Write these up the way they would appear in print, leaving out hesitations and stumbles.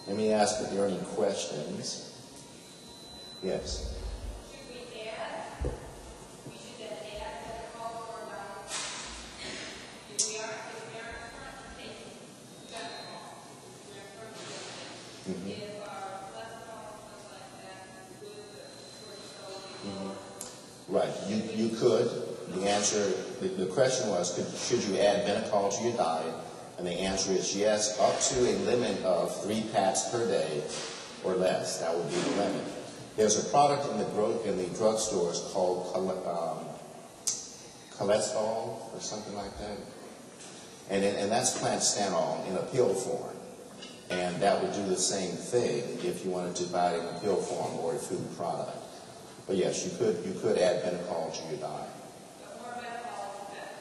Let me ask if there are any questions. Yes. Right. You could. The answer, the question was, should you add Benecol to your diet? And the answer is yes, up to a limit of 3 pats per day or less. That would be the limit. There's a product in the drugstores called cholesterol or something like that. And that's plant stanol in a pill form. And that would do the same thing if you wanted to buy it in a pill form or a food product. But yes, you could add Benecol to your diet. But more Benecol is better.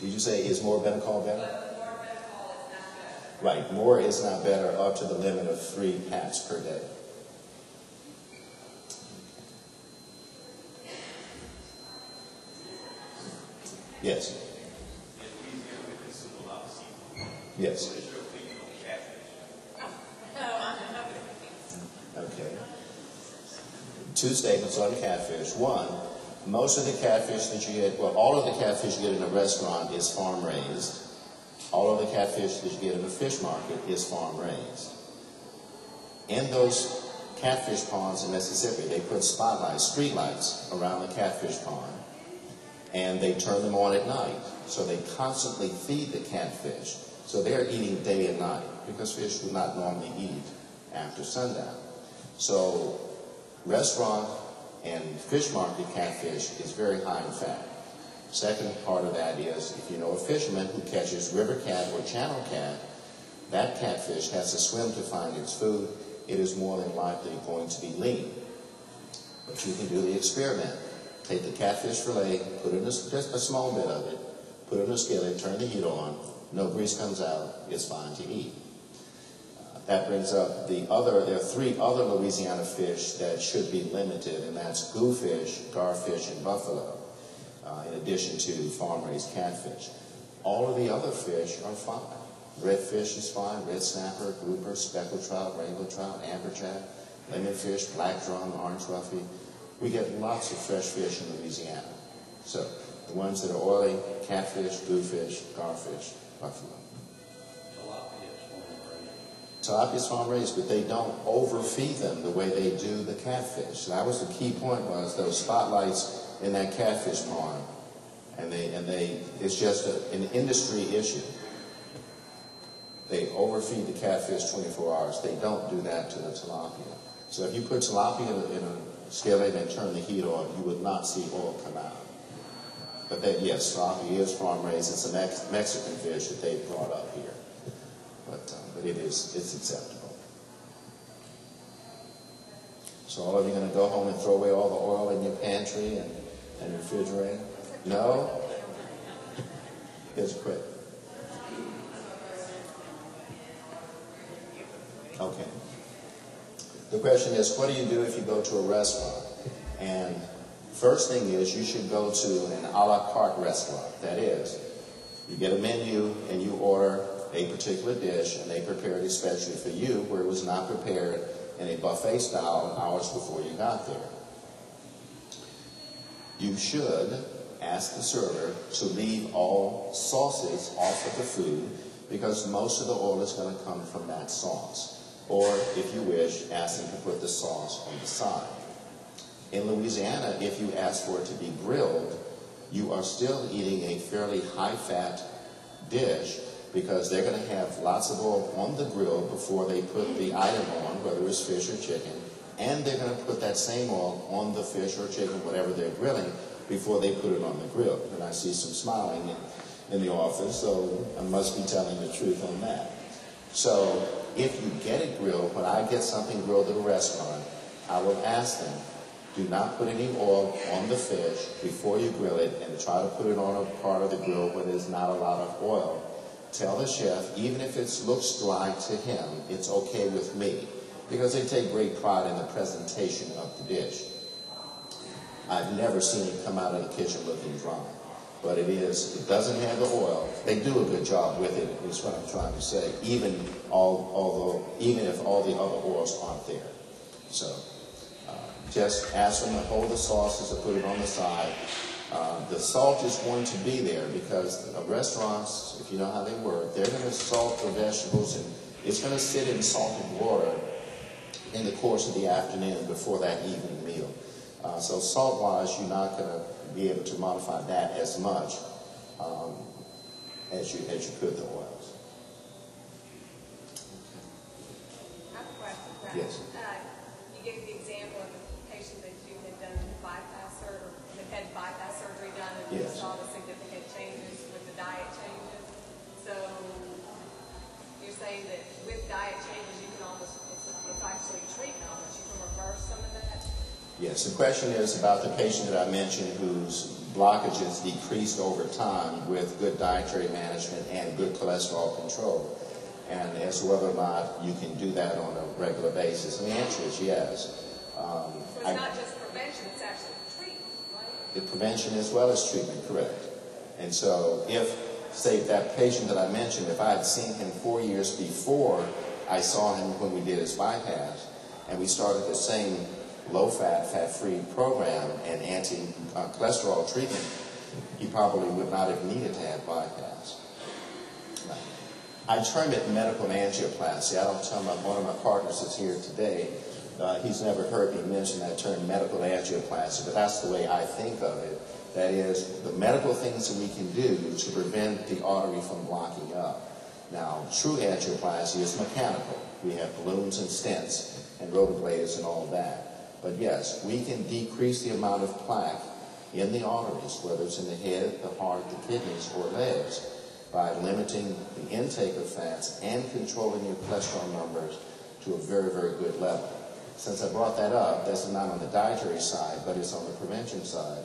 Did you say is more Benecol better? But more Benecol is not better. Right, more is not better up to the limit of 3 pats per day. Yes. Yes. Okay. 2 statements on catfish. 1, most of the catfish that you get, well, all of the catfish you get in a restaurant is farm raised. All of the catfish that you get in a fish market is farm raised. In those catfish ponds in Mississippi, they put spotlights, street lights around the catfish pond, and they turn them on at night. So they constantly feed the catfish. So they're eating day and night because fish do not normally eat after sundown. So restaurant and fish market catfish is very high in fat. Second part of that is if you know a fisherman who catches river cat or channel cat, that catfish has to swim to find its food. It is more than likely going to be lean. But you can do the experiment. Take the catfish fillet, put in just a small bit of it, put it in a skillet, turn the heat on, no grease comes out, it's fine to eat. That brings up there are 3 other Louisiana fish that should be limited, and that's goofish, garfish, and buffalo, in addition to farm-raised catfish. All of the other fish are fine. Redfish is fine, red snapper, grouper, speckled trout, rainbow trout, amberjack, lemonfish, black drum, orange roughy. We get lots of fresh fish in Louisiana. So the ones that are oily, catfish, bluefish, garfish, buffalo. Tilapia is farm raised, but they don't overfeed them the way they do the catfish. So that was the key point, was those spotlights in that catfish pond, and it's just an industry issue. They overfeed the catfish 24 hours. They don't do that to the tilapia. So if you put tilapia in a skillet and turn the heat on, you would not see oil come out. But that, yes, tilapia is farm raised. It's a Mexican fish that they brought up here. But it's acceptable. So all of you going to go home and throw away all the oil in your pantry and refrigerator? No? Here's a quick. Okay. The question is, what do you do if you go to a restaurant? And first thing is, you should go to an a la carte restaurant. That is, you get a menu and you order a particular dish, and they prepare it especially for you, where it was not prepared in a buffet style hours before you got there. You should ask the server to leave all sauces off of the food, because most of the oil is going to come from that sauce. Or, if you wish, ask them to put the sauce on the side. In Louisiana, if you ask for it to be grilled, you are still eating a fairly high-fat dish, because they're going to have lots of oil on the grill before they put the item on, whether it's fish or chicken, and they're going to put that same oil on the fish or chicken, whatever they're grilling, before they put it on the grill. And I see some smiling in the office, so I must be telling the truth on that. So if you get it grilled, when I get something grilled at a restaurant, I will ask them, do not put any oil on the fish before you grill it, and try to put it on a part of the grill where there's not a lot of oil. Tell the chef, even if it looks dry to him, it's okay with me, because they take great pride in the presentation of the dish. I've never seen it come out of the kitchen looking dry. but it doesn't have the oil. They do a good job with it, is what I'm trying to say, even if all the other oils aren't there. So just ask them to hold the sauces or put it on the side. The salt is going to be there because restaurants, if you know how they work, they're going to salt the vegetables, and it's going to sit in salted water in the course of the afternoon before that evening meal. So salt-wise, you're not going to be able to modify that as much as you could the oils. I have a question, Kraft. Yes. You gave the example of a patient that you had done bypass surgery, that had bypass surgery done, and you Yes. saw the significant changes with the diet changes. So you're saying that with diet changes, you can almost, it's actually treatment almost, you can reverse some of that? Yes, the question is about the patient that I mentioned whose blockages decreased over time with good dietary management and good cholesterol control, and as to whether or not you can do that on a regular basis. And the answer is yes. So it's not just prevention, it's actually treatment, right? The prevention as well as treatment, correct. And so if, say, that patient that I mentioned, if I had seen him 4 years before I saw him when we did his bypass, and we started the same low-fat, fat-free program and anti-cholesterol treatment, he probably would not have needed to have bypass. I term it medical angioplasty. I don't tell one of my partners that's here today. He's never heard me mention that term, medical angioplasty, but that's the way I think of it. That is, the medical things that we can do to prevent the artery from blocking up. Now, true angioplasty is mechanical. We have balloons and stents and rotablades and all that. But yes, we can decrease the amount of plaque in the arteries, whether it's in the head, the heart, the kidneys, or legs, by limiting the intake of fats and controlling your cholesterol numbers to a very, very good level. Since I brought that up, that's not on the dietary side, but it's on the prevention side.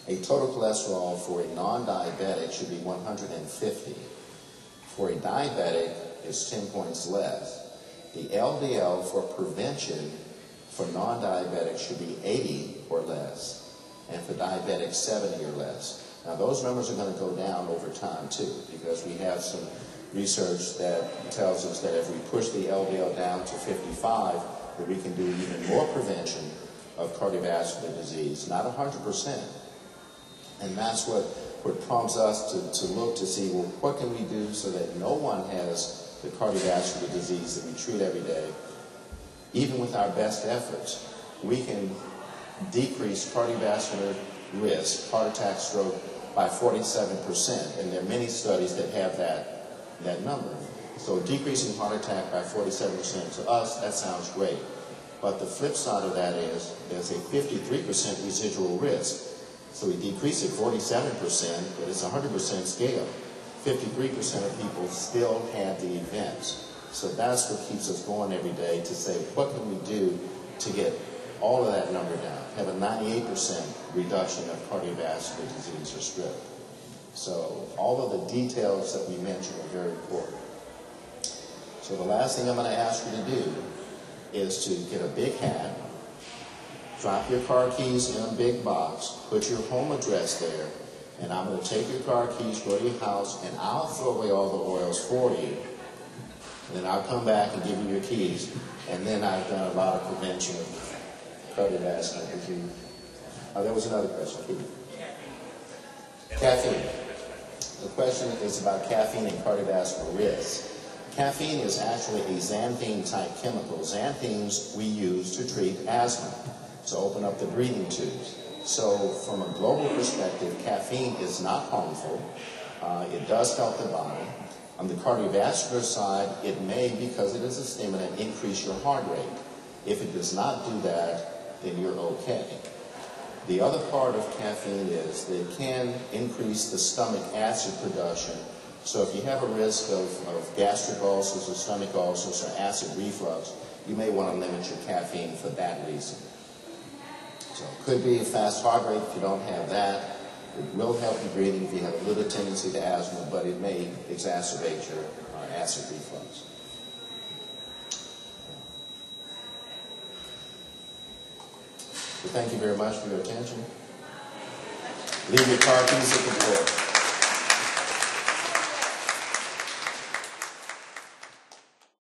A total cholesterol for a non-diabetic should be 150. For a diabetic, it's 10 points less. The LDL for prevention for non-diabetics should be 80 or less, and for diabetics, 70 or less. Now, those numbers are going to go down over time, too, because we have some research that tells us that if we push the LDL down to 55, that we can do even more prevention of cardiovascular disease, not 100%. And that's what prompts us to look to see, well, what can we do so that no one has the cardiovascular disease that we treat every day. Even with our best efforts, we can decrease cardiovascular risk, heart attack, stroke, by 47%. And there are many studies that have that number. So decreasing heart attack by 47%, to us, that sounds great. But the flip side of that is there's a 53% residual risk. So we decrease it 47%, but it's a 100% scale. 53% of people still have the events. So that's what keeps us going every day to say, what can we do to get all of that number down? Have a 98% reduction of cardiovascular disease or stroke. So all of the details that we mentioned are very important. So the last thing I'm going to ask you to do is to get a big hat, drop your car keys in a big box, put your home address there, and I'm going to take your car keys, go to your house, and I'll throw away all the oils for you. And then I'll come back and give you your keys. And then I've done a lot of prevention of cardiovascular disease. There was another question. Caffeine. The question is about caffeine and cardiovascular risk. Caffeine is actually a xanthine-type chemical. Xanthines we use to treat asthma, to open up the breathing tubes. So from a global perspective, caffeine is not harmful. It does help the body. On the cardiovascular side, it may, because it is a stimulant, increase your heart rate. If it does not do that, then you're okay. The other part of caffeine is that it can increase the stomach acid production. So if you have a risk of gastric ulcers or stomach ulcers or acid reflux, you may want to limit your caffeine for that reason. So it could be a fast heart rate if you don't have that. It will help you breathing if you have a little tendency to asthma, but it may exacerbate your acid reflux. So thank you very much for your attention. Leave your car keys at the door.